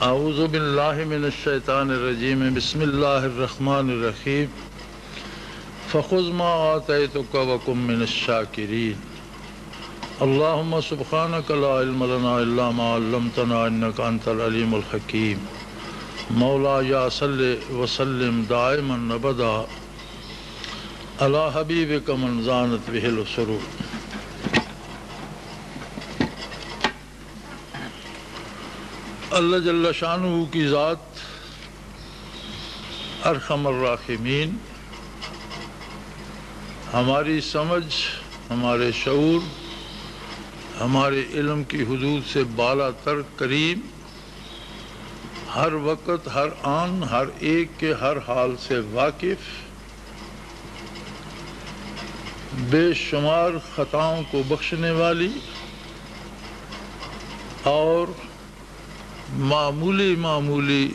اعوذ باللہ من الشیطان الرجیم بسم اللہ الرحمن الرحیم فخذ ما آتیتک وکن من الشاکرین اللہم سبحانک لا علم لنا الا ما علمتنا انک انت العلیم الحکیم مولا یا صلی وسلم دائما ابدا علی حبیبک من زانت بہ السرور۔ اللہ جل شانہ کی ذات ارحم الراحمین ہماری سمجھ، ہمارے شعور، ہمارے علم کی حدود سے بالا تر کریم، ہر وقت، ہر آن، ہر ایک کے ہر حال سے واقف، بے شمار خطاؤں کو بخشنے والی اور معمولی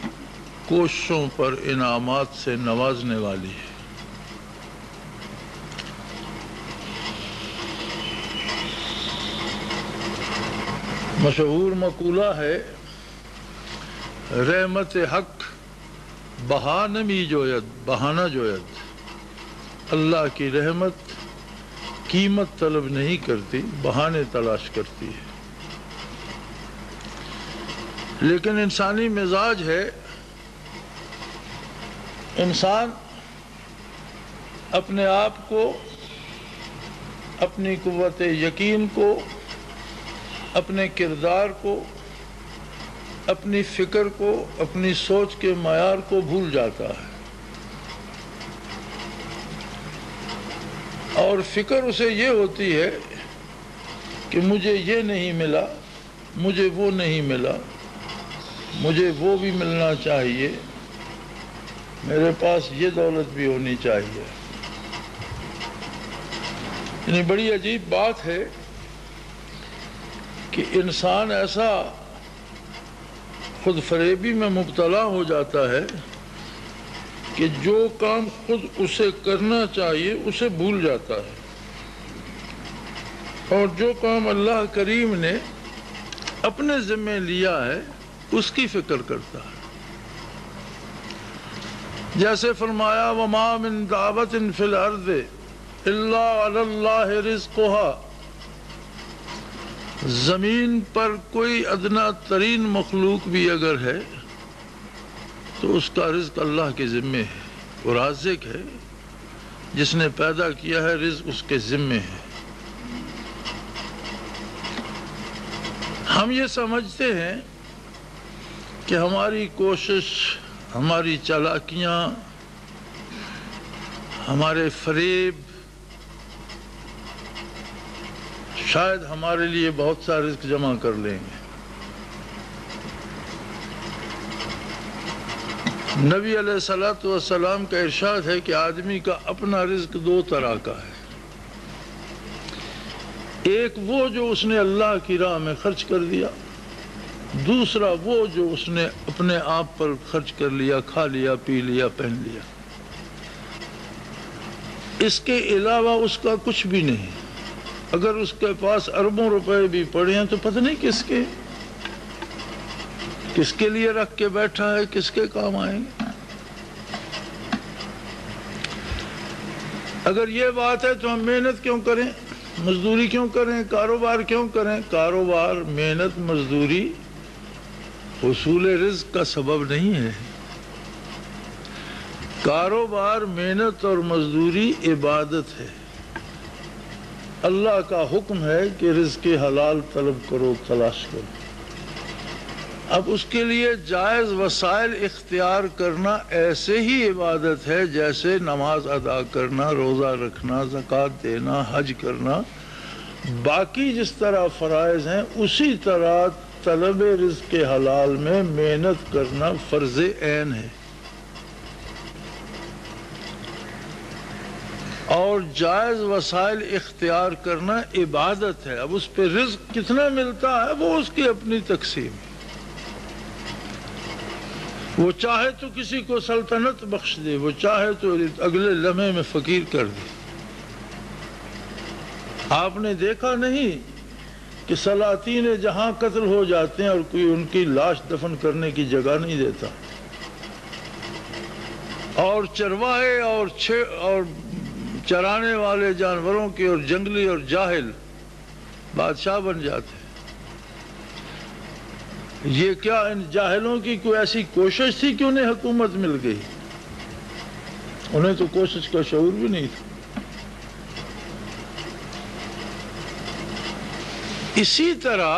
کوششوں پر انعامات سے نوازنے والی ہے۔ مشہور مقولہ ہے، رحمت حق بہانمی جوید بہانہ جوید۔ اللہ کی رحمت قیمت طلب نہیں کرتی، بہانے تلاش کرتی ہے۔ لیکن انسانی مزاج ہے، انسان اپنے آپ کو، اپنی قوت یقین کو، اپنے کردار کو، اپنی فکر کو، اپنی سوچ کے معیار کو بھول جاتا ہے، اور فکر اسے یہ ہوتی ہے کہ مجھے یہ نہیں ملا، مجھے وہ نہیں ملا، مجھے وہ بھی ملنا چاہیے، میرے پاس یہ دولت بھی ہونی چاہیے۔ یعنی بڑی عجیب بات ہے کہ انسان ایسا خود فریبی میں مبتلا ہو جاتا ہے کہ جو کام خود اسے کرنا چاہیے اسے بھول جاتا ہے، اور جو کام اللہ کریم نے اپنے ذمہ لیا ہے اس کی فکر کرتا ہے۔ جیسے فرمایا وَمَا مِن دَابَةٍ فِي الْأَرْضِ إِلَّا عَلَى اللَّهِ رِزْقُهَا، زمین پر کوئی ادنا ترین مخلوق بھی اگر ہے تو اس کا رزق اللہ کے ذمے ہے، وہ رازق ہے، جس نے پیدا کیا ہے، رزق اس کے ذمے ہے۔ ہم یہ سمجھتے ہیں کہ ہماری کوشش، ہماری چالاکیاں، ہمارے فریب شاید ہمارے لیے بہت سا رزق جمع کر لیں گے۔ نبی علیہ السلام کا ارشاد ہے کہ آدمی کا اپنا رزق دو طرح کا ہے، ایک وہ جو اس نے اللہ کی راہ میں خرچ کر دیا، دوسرا وہ جو اس نے اپنے آپ پر خرچ کر لیا، کھا لیا، پی لیا، پہن لیا۔ اس کے علاوہ اس کا کچھ بھی نہیں۔ اگر اس کے پاس اربوں روپے بھی پڑے ہیں تو پتہ نہیں کس کے لیے رکھ کے بیٹھا ہے، کس کے کام آئیں گے۔ اگر یہ بات ہے تو ہم محنت کیوں کریں، مزدوری کیوں کریں، کاروبار کیوں کریں؟ کاروبار، محنت، مزدوری حصول رزق کا سبب نہیں ہے۔ کاروبار، محنت اور مزدوری عبادت ہے۔ اللہ کا حکم ہے کہ رزق حلال طلب کرو، تلاش کرو۔ اب اس کے لیے جائز وسائل اختیار کرنا ایسے ہی عبادت ہے جیسے نماز ادا کرنا، روزہ رکھنا، زکوٰۃ دینا، حج کرنا، باقی جس طرح فرائض ہیں اسی طرح طلب رزق حلال میں محنت کرنا فرض عین ہے۔ اور جائز وسائل اختیار کرنا عبادت ہے۔ اب اس پہ رزق کتنا ملتا ہے وہ اس کی اپنی تقسیم ہے۔ وہ چاہے تو کسی کو سلطنت بخش دے، وہ چاہے تو اگلے لمحے میں فقیر کر دے۔ آپ نے دیکھا نہیں کہ سلاطین جہاں قتل ہو جاتے ہیں اور کوئی ان کی لاش دفن کرنے کی جگہ نہیں دیتا، اور چرواہے اور چرانے والے جانوروں کے اور جنگلی اور جاہل بادشاہ بن جاتے ہیں۔ یہ کیا ان جاہلوں کی کوئی ایسی کوشش تھی کہ انہیں حکومت مل گئی؟ انہیں تو کوشش کا شعور بھی نہیں تھا۔ اسی طرح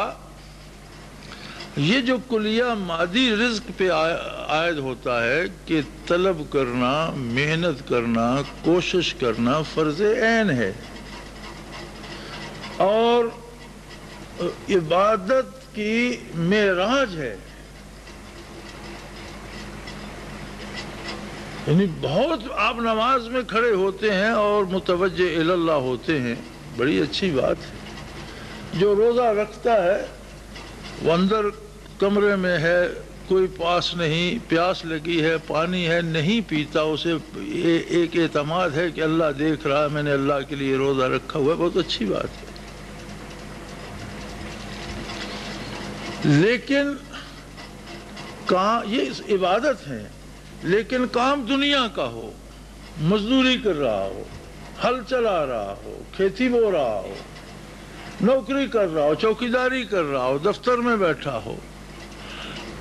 یہ جو کلیہ مادی رزق پہ عائد ہوتا ہے کہ طلب کرنا، محنت کرنا، کوشش کرنا فرض عین ہے، اور عبادت کی معراج ہے۔ یعنی بہت آپ نماز میں کھڑے ہوتے ہیں اور متوجہ الی اللہ ہوتے ہیں، بڑی اچھی بات ہے۔ جو روزہ رکھتا ہے وہ اندر کمرے میں ہے، کوئی پاس نہیں، پیاس لگی ہے، پانی ہے، نہیں پیتا، اسے ایک اعتماد ہے کہ اللہ دیکھ رہا ہے، میں نے اللہ کے لیے روزہ رکھا ہوا ہے، بہت اچھی بات ہے۔ لیکن یہ عبادت ہے، لیکن کام دنیا کا ہو، مزدوری کر رہا ہو، ہل چلا رہا ہو، کھیتی بو رہا ہو، نوکری کر رہا ہو، چوکیداری کر رہا ہو، دفتر میں بیٹھا ہو،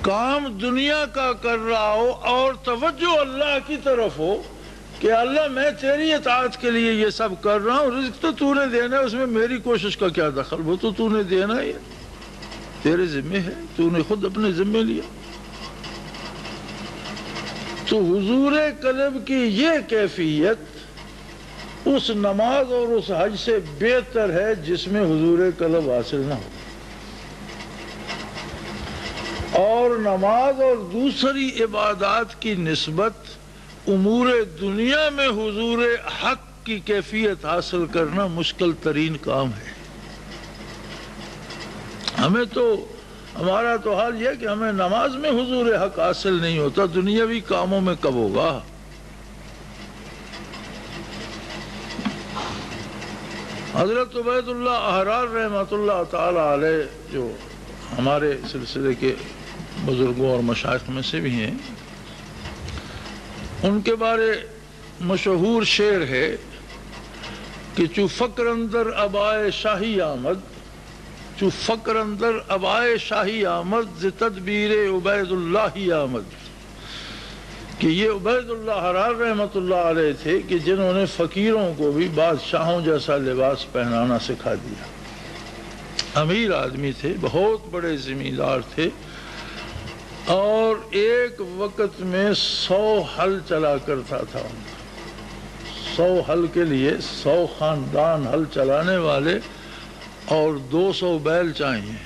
کام دنیا کا کر رہا ہو اور توجہ اللہ کی طرف ہو کہ اللہ میں تیری اطاعت کے لیے یہ سب کر رہا ہوں، رزق تو نے دینا ہے، اس میں میری کوشش کا کیا دخل، وہ تو نے دینا ہے، تیرے ذمہ ہے، تو نے خود اپنے ذمہ لیا۔ تو حضور قلب کی یہ کیفیت اس نماز اور اس حج سے بہتر ہے جس میں حضور قلب حاصل نہ ہو، اور نماز اور دوسری عبادات کی نسبت امور دنیا میں حضور حق کی کیفیت حاصل کرنا مشکل ترین کام ہے۔ ہمارا تو حال یہ کہ ہمیں نماز میں حضور حق حاصل نہیں ہوتا، دنیاوی کاموں میں کب ہوگا؟ حضرت عبید اللہ احرار رحمۃ اللہ تعالی علیہ جو ہمارے سلسلے کے بزرگوں اور مشائخ میں سے بھی ہیں، ان کے بارے مشہور شعر ہے کہ چو فقر اندر ابائے شاہی آمد، چو فقر اندر ابائے شاہی آمد، ز تدبیر عبید اللہ آمد، کہ یہ عبید اللہ احرار رحمۃ اللہ علیہ تھے کہ جنہوں نے فقیروں کو بھی بادشاہوں جیسا لباس پہنانا سکھا دیا۔ امیر آدمی تھے، بہت بڑے زمیندار تھے، اور ایک وقت میں 100 ہل چلا کرتا تھا۔ 100 ہل کے لیے 100 خاندان ہل چلانے والے اور 200 بیل چاہیے،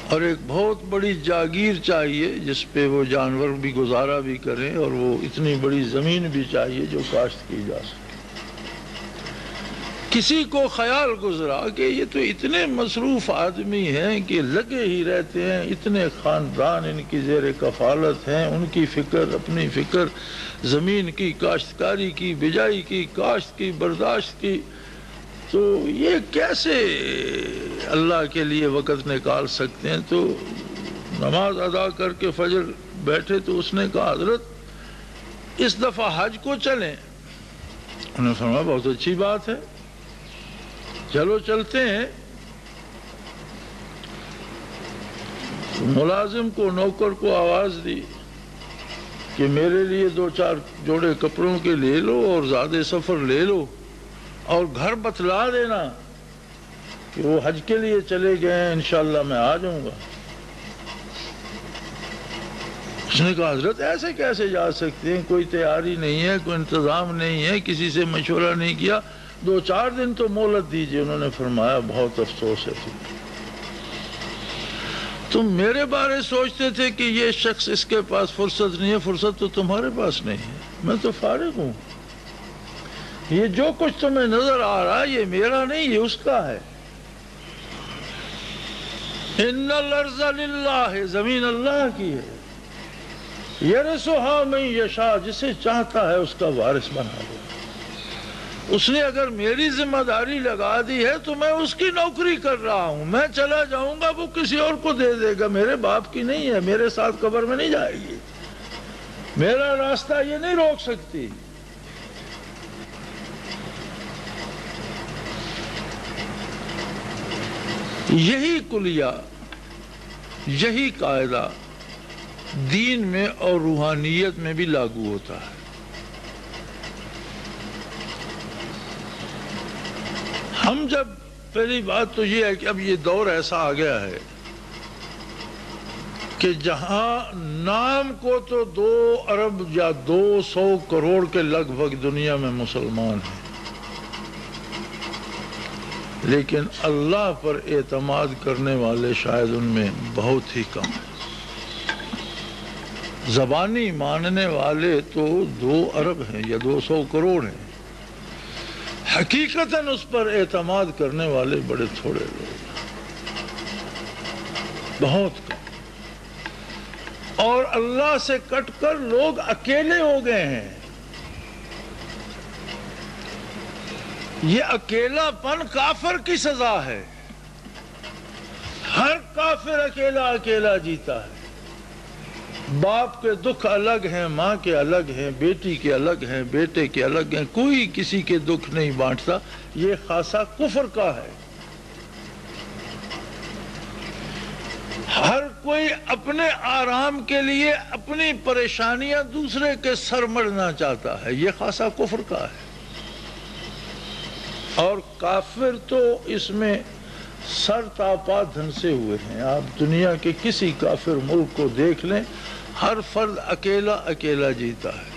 اور ایک بہت بڑی جاگیر چاہیے جس پہ وہ جانور بھی گزارا بھی کریں، اور وہ اتنی بڑی زمین بھی چاہیے جو کاشت کی جا سکے۔ کسی کو خیال گزرا کہ یہ تو اتنے مصروف آدمی ہیں کہ لگے ہی رہتے ہیں، اتنے خاندان ان کی زیر کفالت ہیں، ان کی فکر، اپنی فکر، زمین کی، کاشتکاری کی، بجائی کی، کاشت کی، برداشت کی، تو یہ کیسے اللہ کے لیے وقت نکال سکتے ہیں؟ تو نماز ادا کر کے فجر بیٹھے تو اس نے کہا حضرت اس دفعہ حج کو چلیں۔ انہوں نے فرمایا بہت اچھی بات ہے، چلو چلتے ہیں۔ ملازم کو، نوکر کو آواز دی کہ میرے لیے 2-4 جوڑے کپڑوں کے لے لو اور زیادہ سفر لے لو، اور گھر بتلا دینا کہ وہ حج کے لیے چلے گئے ہیں، انشاءاللہ میں آ جاؤں گا۔ اس نے کہا حضرت ایسے کیسے جا سکتے ہیں، کوئی تیاری نہیں ہے، کوئی انتظام نہیں ہے، کسی سے مشورہ نہیں کیا، 2-4 دن تو مہلت دیجیے۔ انہوں نے فرمایا بہت افسوس ہے، تم میرے بارے سوچتے تھے کہ یہ شخص اس کے پاس فرصت نہیں ہے، فرصت تو تمہارے پاس نہیں ہے، میں تو فارغ ہوں، یہ جو کچھ تمہیں نظر آ رہا ہے یہ میرا نہیں، یہ اس کا ہے۔ ان الارض للہ، زمین اللہ کی ہے، یرثھا من یشاء، جسے چاہتا ہے اس کا وارث بنا دے۔ اس نے اگر میری ذمہ داری لگا دی ہے تو میں اس کی نوکری کر رہا ہوں، میں چلا جاؤں گا وہ کسی اور کو دے دے گا، میرے باپ کی نہیں ہے، میرے ساتھ قبر میں نہیں جائے گی، میرا راستہ یہ نہیں روک سکتی۔ یہی کلیہ، یہی قاعدہ دین میں اور روحانیت میں بھی لاگو ہوتا ہے۔ ہم جب پہلی بات تو یہ ہے کہ اب یہ دور ایسا آ گیا ہے کہ جہاں نام کو تو 2 ارب یا 200 کروڑ کے لگ بھگ دنیا میں مسلمان ہیں، لیکن اللہ پر اعتماد کرنے والے شاید ان میں بہت ہی کم ہیں۔ زبانی ماننے والے تو 2 ارب ہیں یا 200 کروڑ ہیں، حقیقتاً اس پر اعتماد کرنے والے بڑے تھوڑے لوگ ہیں، بہت کم۔ اور اللہ سے کٹ کر لوگ اکیلے ہو گئے ہیں۔ یہ اکیلا پن کافر کی سزا ہے، ہر کافر اکیلا اکیلا جیتا ہے۔ باپ کے دکھ الگ ہیں، ماں کے الگ ہیں، بیٹی کے الگ ہیں، بیٹے کے الگ ہیں، کوئی کسی کے دکھ نہیں بانٹتا، یہ خاصہ کفر کا ہے۔ ہر کوئی اپنے آرام کے لیے اپنی پریشانیاں دوسرے کے سر مڑنا چاہتا ہے، یہ خاصہ کفر کا ہے۔ اور کافر تو اس میں سر تاپا دھنسے ہوئے ہیں۔ آپ دنیا کے کسی کافر ملک کو دیکھ لیں، ہر فرد اکیلا اکیلا جیتا ہے۔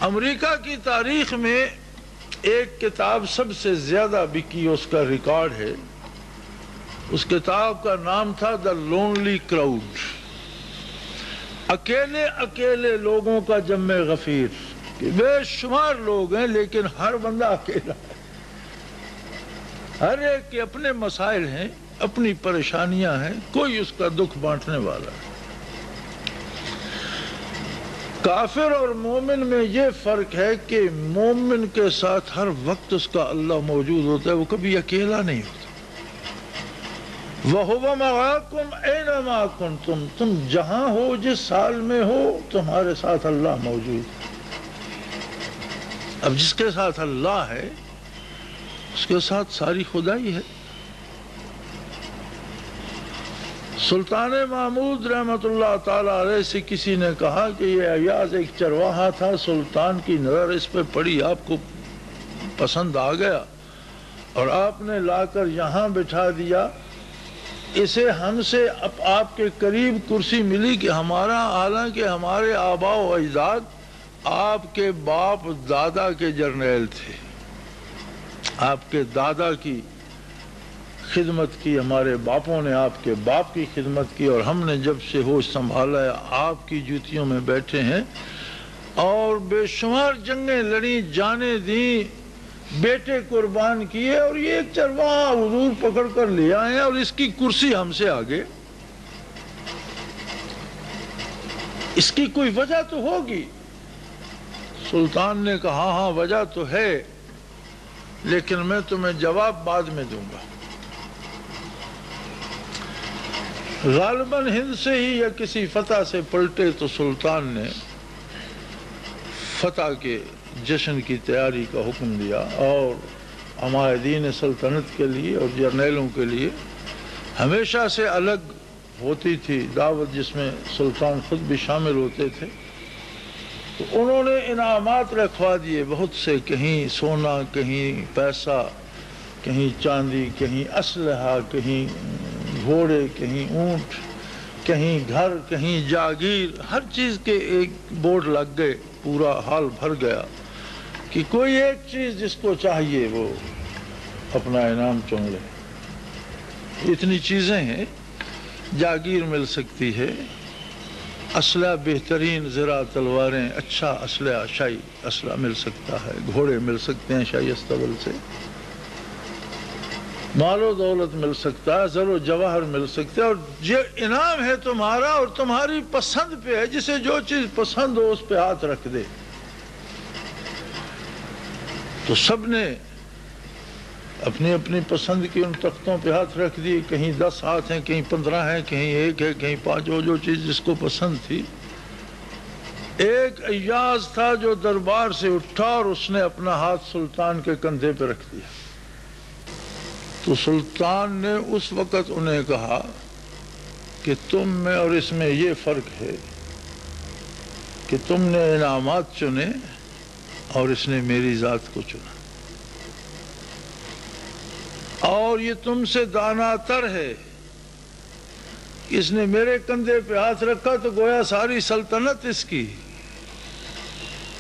امریکہ کی تاریخ میں ایک کتاب سب سے زیادہ بکی، اس کا ریکارڈ ہے، اس کتاب کا نام تھا دا لونلی کراؤڈ، اکیلے اکیلے لوگوں کا جمع غفیر، کہ بے شمار لوگ ہیں لیکن ہر بندہ اکیلا ہے، ہر ایک کے اپنے مسائل ہیں، اپنی پریشانیاں ہیں، کوئی اس کا دکھ بانٹنے والا ہے۔ کافر اور مومن میں یہ فرق ہے کہ مومن کے ساتھ ہر وقت اس کا اللہ موجود ہوتا ہے، وہ کبھی اکیلا نہیں ہوتا۔ وَهُوَ مَعَاكُمْ أَيْنَمَا كُنْتُمْ، تم جہاں ہو، جس حال میں ہو، تمہارے ساتھ اللہ موجود ہے۔ اب جس کے ساتھ اللہ ہے اس کے ساتھ ساری خدائی ہے۔ سلطان محمود رحمت اللہ تعالی علیہ سے کسی نے کہا کہ یہ ایاز ایک چرواہا تھا، سلطان کی نظر اس پہ پڑی، آپ کو پسند آ گیا اور آپ نے لا کر یہاں بٹھا دیا۔ اسے ہم سے آپ کے قریب کرسی ملی کہ ہمارا، حالانکہ ہمارے آباء و اجداد آپ کے باپ دادا کے جرنیل تھے، آپ کے دادا کی خدمت کی، ہمارے باپوں نے آپ کے باپ کی خدمت کی، اور ہم نے جب سے ہوش سنبھالا ہے آپ کی جوتیوں میں بیٹھے ہیں، اور بے شمار جنگیں لڑیں، جانیں دیں، بیٹے قربان کیے، اور یہ ایک چرواہا حضور پکڑ کر لے آئے ہیں اور اس کی کرسی ہم سے آگے۔ اس کی کوئی وجہ تو ہوگی۔ سلطان نے کہا ہاں وجہ تو ہے، لیکن میں تمہیں جواب بعد میں دوں گا۔ غالباً ہند سے ہی یا کسی فتح سے پلٹے تو سلطان نے فتح کے جشن کی تیاری کا حکم دیا، اور عمائدین سلطنت کے لیے اور جرنیلوں کے لیے ہمیشہ سے الگ ہوتی تھی دعوت، جس میں سلطان خود بھی شامل ہوتے تھے۔ تو انہوں نے انعامات رکھوا دیے بہت سے، کہیں سونا، کہیں پیسہ، کہیں چاندی، کہیں اسلحہ، کہیں گھوڑے، کہیں اونٹ، کہیں گھر، کہیں جاگیر، ہر چیز کے ایک بورڈ لگ گئے، پورا حال بھر گیا کہ کوئی ایک چیز جس کو چاہیے وہ اپنا انعام چن لے۔ اتنی چیزیں ہیں، جاگیر مل سکتی ہے، اسلحہ بہترین زرہ تلواریں، اچھا اسلحہ، شاہی اسلحہ مل سکتا ہے، گھوڑے مل سکتے ہیں شاہی استبل سے، مال و دولت مل سکتا ہے، زر و جواہر مل سکتا ہے، اور یہ انعام ہے تمہارا اور تمہاری پسند پہ ہے، جسے جو چیز پسند ہو اس پہ ہاتھ رکھ دے۔ تو سب نے اپنی اپنی پسند کی ان تختوں پہ ہاتھ رکھ دیے، کہیں 10 ہاتھ ہیں، کہیں 15 ہیں، کہیں 1 ہے، کہیں 5، جو چیز جس کو پسند تھی۔ ایک ایاز تھا جو دربار سے اٹھا اور اس نے اپنا ہاتھ سلطان کے کندھے پہ رکھ دیا۔ تو سلطان نے اس وقت انہیں کہا کہ تم میں اور اس میں یہ فرق ہے کہ تم نے انعامات چنے اور اس نے میری ذات کو چنا، اور یہ تم سے دانا تر ہے، اس نے میرے کندھے پہ ہاتھ رکھا تو گویا ساری سلطنت اس کی،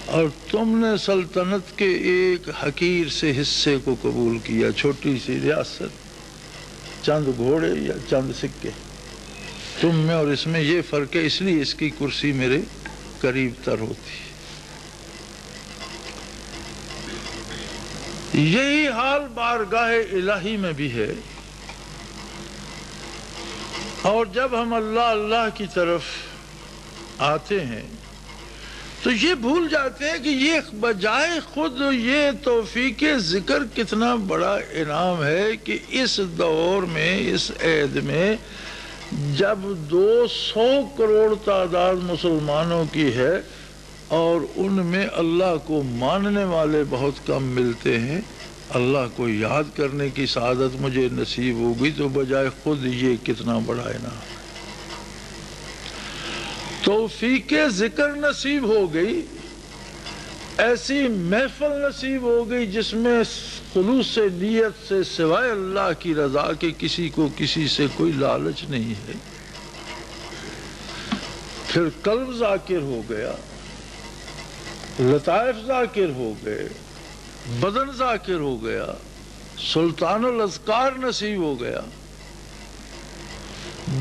اور تم نے سلطنت کے ایک حقیر سے حصے کو قبول کیا، چھوٹی سی ریاست، چند گھوڑے یا چند سکے۔ تم میں اور اس میں یہ فرق ہے، اس لیے اس کی کرسی میرے قریب تر ہوتی ہے۔ یہی حال بارگاہ الہی میں بھی ہے، اور جب ہم اللہ اللہ کی طرف آتے ہیں تو یہ بھول جاتے ہیں کہ یہ بجائے خود یہ توفیق ذکر کتنا بڑا انعام ہے کہ اس دور میں، اس عہد میں، جب 200 کروڑ تعداد مسلمانوں کی ہے اور ان میں اللہ کو ماننے والے بہت کم ملتے ہیں، اللہ کو یاد کرنے کی سعادت مجھے نصیب ہوگی تو بجائے خود یہ کتنا بڑا انعام ہے۔ توفیق ذکر نصیب ہو گئی، ایسی محفل نصیب ہو گئی جس میں خلوص نیت سے سوائے اللہ کی رضا کے کسی کو کسی سے کوئی لالچ نہیں ہے۔ پھر قلب ذاکر ہو گیا، لطائف ذاکر ہو گئے، بدن ذاکر ہو گیا، سلطان الاذکار نصیب ہو گیا،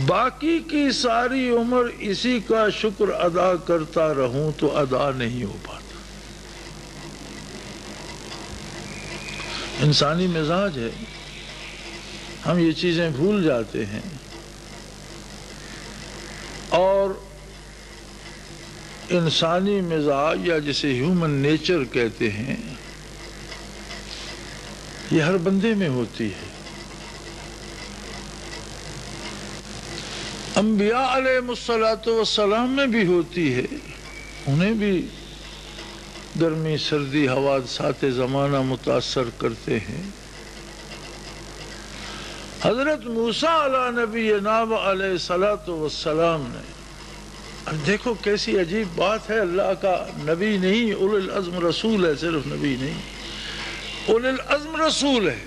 باقی کی ساری عمر اسی کا شکر ادا کرتا رہوں تو ادا نہیں ہو پاتا۔ انسانی مزاج ہے، ہم یہ چیزیں بھول جاتے ہیں، اور انسانی مزاج یا جسے ہیومن نیچر کہتے ہیں، یہ ہر بندے میں ہوتی ہے۔ انبیاء علیہ السلام میں بھی ہوتی ہے، انہیں بھی گرمی سردی حوادثات زمانہ متاثر کرتے ہیں۔ حضرت موسیٰ علیہ نبینا علیہ السلام نے، اب دیکھو کیسی عجیب بات ہے، اللہ کا نبی نہیں، اولو العزم رسول ہے، صرف نبی نہیں، اولو العزم رسول ہے۔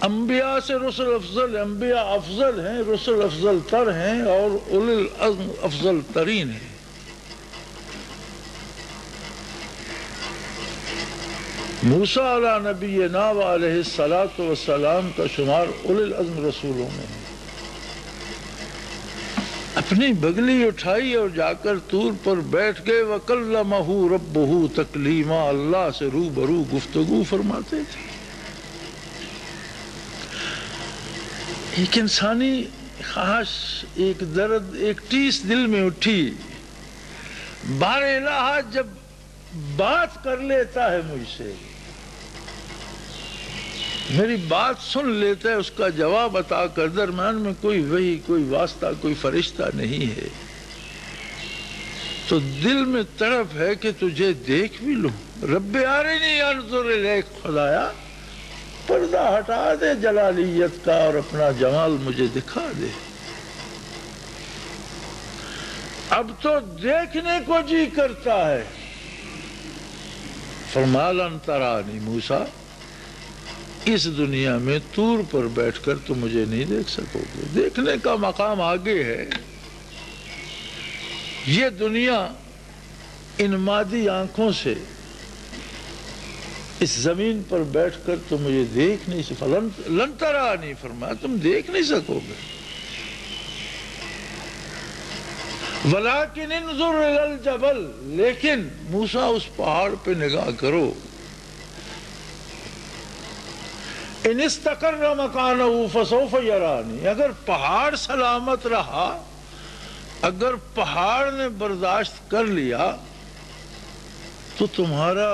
انبیاء سے رسل افضل، انبیاء افضل ہیں، رسل افضل تر ہیں، اور اولو العزم افضل ترین ہیں۔ موسیٰ علیہ نبینا علیہ السلام کا شمار اولو العزم رسولوں میں ہے۔ اپنی بگلی اٹھائی اور جا کر طور پر بیٹھ گئے، وَكَلَّمَهُ رَبُّهُ تَكْلِيمًا، اللہ سے روبرو گفتگو فرماتے تھے۔ ایک انسانی خواہش، ایک درد، ایک ٹیس دل میں اٹھی، بار الہ جب بات کر لیتا ہے مجھ سے، میری بات سن لیتا ہے، اس کا جواب عطا کر، درمیان میں کوئی وحی، کوئی واسطہ، کوئی فرشتہ نہیں ہے، تو دل میں تڑپ ہے کہ تجھے دیکھ بھی لوں۔ رب ارنی انظر الیک، خدایا پردہ ہٹا دے جلالیت کا اور اپنا جمال مجھے دکھا دے۔ اب تو دیکھنے کو جی کرتا ہے۔ فرمایا لن ترانی، موسیٰ اس دنیا میں طور پر بیٹھ کر تو مجھے نہیں دیکھ سکو گے، دیکھنے کا مقام آگے ہے۔ یہ دنیا ان مادی آنکھوں سے اس زمین پر بیٹھ کر تو مجھے دیکھ نہیں سکو، لن ترانی، فرمایا تم دیکھ نہیں سکو گے۔ وَلَكِنْ انظُرْ إِلَى الْجَبَلِ، لیکن موسیٰ اس پہاڑ پہ نگاہ کرو، ان استقر مکانہ فسوف یرانی، اگر پہاڑ سلامت رہا، اگر پہاڑ نے برداشت کر لیا تو تمہارا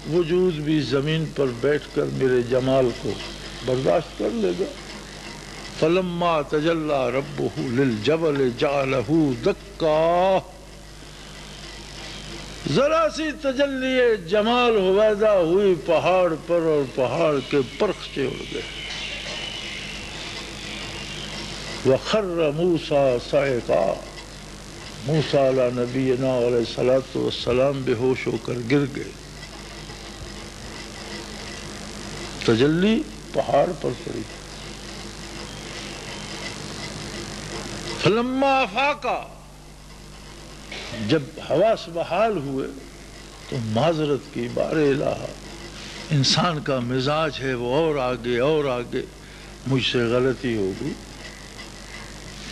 وجود بھی زمین پر بیٹھ کر میرے جمال کو برداشت کر لے گا؟ فلما تجلی ربہ للجبل جعلہ دکا، ذرا سی تجلی جمال ہویدا ہوئی پہاڑ پر اور پہاڑ کے پرخچے اڑ گئے۔ وخر موسیٰ صعقا، موسیٰ علیہ نبینا علیہ السلام بے ہوش ہو کر گر گئے۔ تجلی پہاڑ پر پڑی۔ فلما افاقا، جب حواس بحال ہوئے تو معذرت کی، بار الہ انسان کا مزاج ہے وہ اور آگے اور آگے، مجھ سے غلطی ہوگی،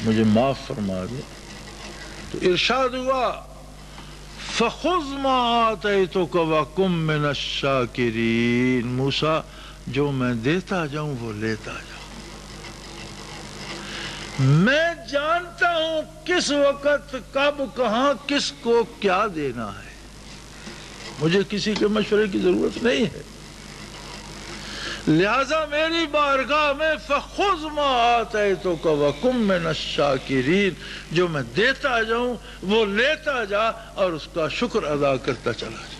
مجھے معاف فرما دے۔ تو ارشاد ہوا فَخُذْ مَا آتَيْتُكَ وَكُن مِّنَ الشَّاكِرِينَ، موسیٰ جو میں دیتا جاؤں وہ لیتا جاؤں۔ میں جانتا ہوں کس وقت کب کہاں کس کو کیا دینا ہے، مجھے کسی کے مشورے کی ضرورت نہیں ہے، لہذا میری بارگاہ میں فَخُذْ مَا آتَيْتُكَ وَكُن مِّنَ الشَّاكِرِينَ، جو میں دیتا جاؤں وہ لیتا جا اور اس کا شکر ادا کرتا چلا جا۔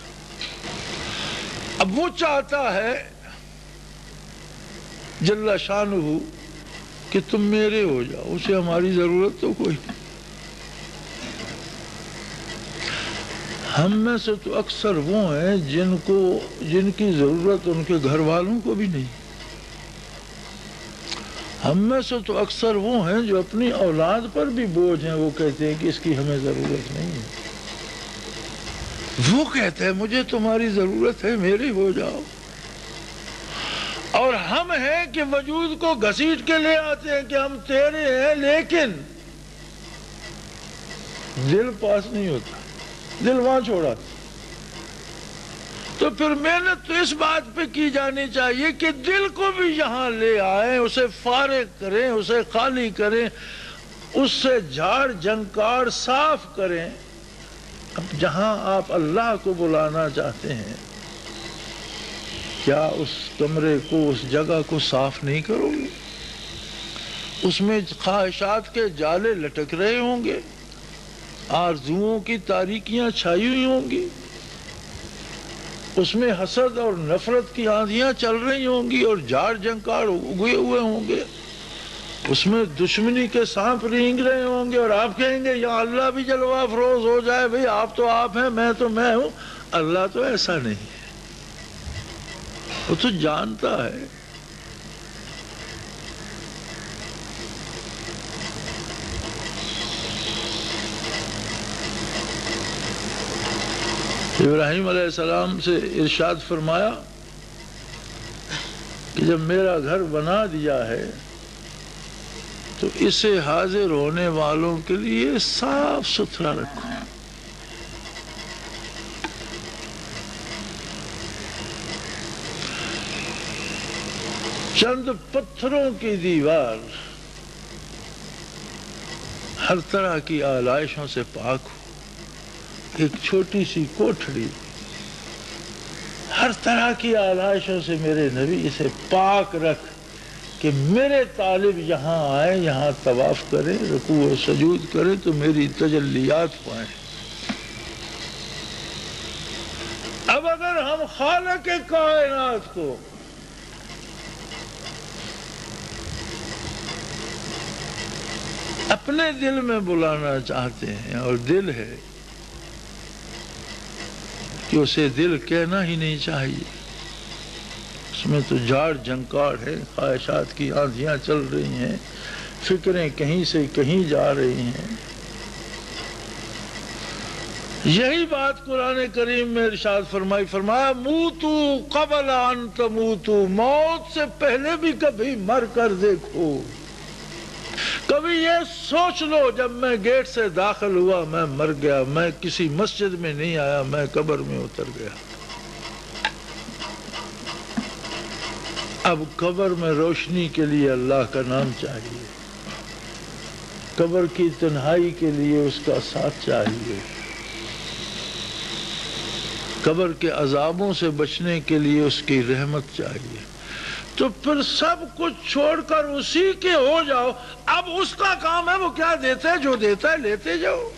اب وہ چاہتا ہے جل شانہ کہ تم میرے ہو جاؤ، اسے ہماری ضرورت تو کوئی نہیں۔ ہم میں سے تو اکثر وہ ہیں جن کی ضرورت ان کے گھر والوں کو بھی نہیں۔ ہم میں سے تو اکثر وہ ہیں جو اپنی اولاد پر بھی بوجھ ہیں، وہ کہتے ہیں کہ اس کی ہمیں ضرورت نہیں ہے، وہ کہتے ہیں مجھے تمہاری ضرورت ہے، میرے ہو جاؤ۔ اور ہم ہیں کہ وجود کو گھسیٹ کے لے آتے ہیں کہ ہم تیرے ہیں، لیکن دل پاس نہیں ہوتا، دل وہاں چھوڑا۔ تو پھر محنت تو اس بات پہ کی جانی چاہیے کہ دل کو بھی یہاں لے آئیں، اسے فارغ کریں، اسے خالی کریں، اس سے جھاڑ جھنکار صاف کریں۔ اب جہاں آپ اللہ کو بلانا چاہتے ہیں، کیا اس کمرے کو، اس جگہ کو صاف نہیں کرو گے؟ اس میں خواہشات کے جالے لٹک رہے ہوں گے، آرزوؤں کی تاریکیاں چھائی ہوئی ہوں گی، اس میں حسد اور نفرت کی آندھیاں چل رہی ہوں گی اور جھاڑ جھنکار اگے ہوئے ہوں گے، اس میں دشمنی کے سانپ رینگ رہے ہوں گے، اور آپ کہیں گے یا اللہ بھی جلوہ افروز ہو جائے، بھئی آپ تو آپ ہیں، میں تو میں ہوں۔ اللہ تو ایسا نہیں ہے، وہ تو جانتا ہے۔ ابراہیم علیہ السلام سے ارشاد فرمایا کہ جب میرا گھر بنا دیا ہے تو اسے حاضر ہونے والوں کے لیے صاف ستھرا رکھو۔ چند پتھروں کی دیوار ہر طرح کی آلائشوں سے پاک ہو، ایک چھوٹی سی کوٹھڑی ہر طرح کی آلائشوں سے میرے نبی اسے پاک رکھ کہ میرے طالب یہاں آئے، یہاں طواف کریں، رکوع و سجود کریں تو میری تجلیات پائیں۔ اب اگر ہم خالق کائنات کو اپنے دل میں بلانا چاہتے ہیں، اور دل ہے کہ اسے دل کہنا ہی نہیں چاہیے، اس میں تو جھاڑ جھنکار ہے، خواہشات کی آندھیاں چل رہی ہیں، فکریں کہیں سے کہیں جا رہی ہیں۔ یہی بات قرآن کریم میں ارشاد فرمایا موتو قبل ان تموتو، موت سے پہلے بھی کبھی مر کر دیکھو، کبھی یہ سوچ لو جب میں گیٹ سے داخل ہوا میں مر گیا، میں کسی مسجد میں نہیں آیا، میں قبر میں اتر گیا۔ اب قبر میں روشنی کے لیے اللہ کا نام چاہیے، قبر کی تنہائی کے لیے اس کا ساتھ چاہیے۔ قبر کے عذابوں سے بچنے کے لیے اس کی رحمت چاہیے، تو پھر سب کچھ چھوڑ کر اسی کے ہو جاؤ۔ اب اس کا کام ہے، وہ کیا دیتا ہے، جو دیتا ہے لیتے جاؤ۔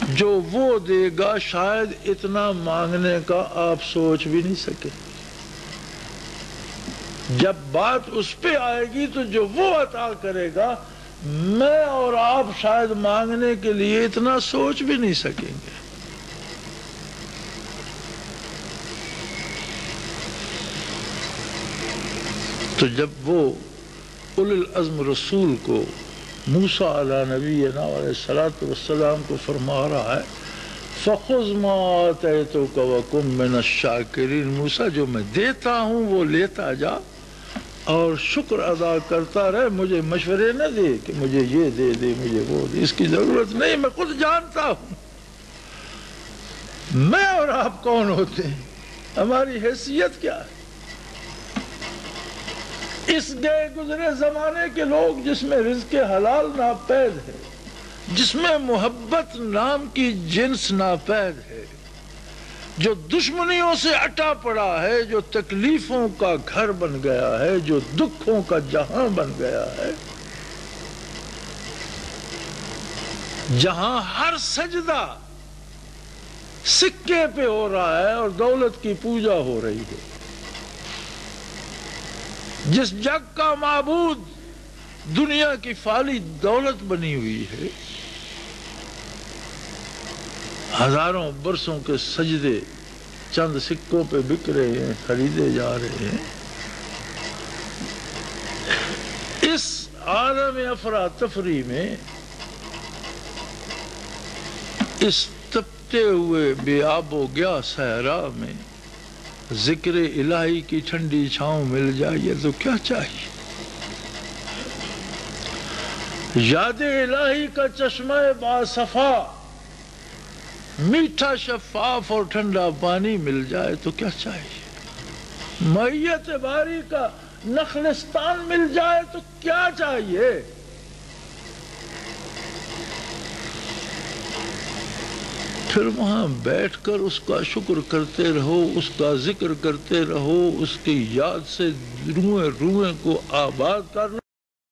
جو وہ دے گا شاید اتنا مانگنے کا آپ سوچ بھی نہیں سکے۔ جب بات اس پہ آئے گی تو جو وہ عطا کرے گا میں اور آپ شاید مانگنے کے لیے اتنا سوچ بھی نہیں سکیں گے۔ تو جب وہ اولو العزم رسول کو موسیٰ علیہ نبینا علیہ السلام کو فرما رہا ہے فَخُذْ مَا آتَيْتُكَ وَكُن مِّنَ الشَّاكِرِينَ، موسیٰ جو میں دیتا ہوں وہ لیتا جا اور شکر ادا کرتا رہے، مجھے مشورے نہ دے کہ مجھے یہ دے دے مجھے وہ دے، اس کی ضرورت نہیں، میں خود جانتا ہوں میں اور آپ کون ہوتے ہیں، ہماری حیثیت کیا ہے۔ اس گئے گزرے زمانے کے لوگ جس میں رزق حلال ناپید ہے، جس میں محبت نام کی جنس ناپید ہے، جو دشمنیوں سے اٹا پڑا ہے، جو تکلیفوں کا گھر بن گیا ہے، جو دکھوں کا جہاں بن گیا ہے، جہاں ہر سجدہ سکے پہ ہو رہا ہے اور دولت کی پوجا ہو رہی ہے، جس جگ کا معبود دنیا کی فانی دولت بنی ہوئی ہے، ہزاروں برسوں کے سجدے چند سکوں پہ بک رہے ہیں، خریدے جا رہے ہیں۔ اس عالم افراتفری میں، اس تپتے ہوئے بے آب و گیا صحرا میں ذکر الہی کی ٹھنڈی چھاؤں مل جائے تو کیا چاہیے۔ یاد الہی کا چشمہ باصفا میٹھا شفاف اور ٹھنڈا پانی مل جائے تو کیا چاہیے۔ معیت باری کا نخلستان مل جائے تو کیا چاہیے۔ پھر وہاں بیٹھ کر اس کا شکر کرتے رہو، اس کا ذکر کرتے رہو، اس کی یاد سے روئیں روئیں کو آباد کرنا۔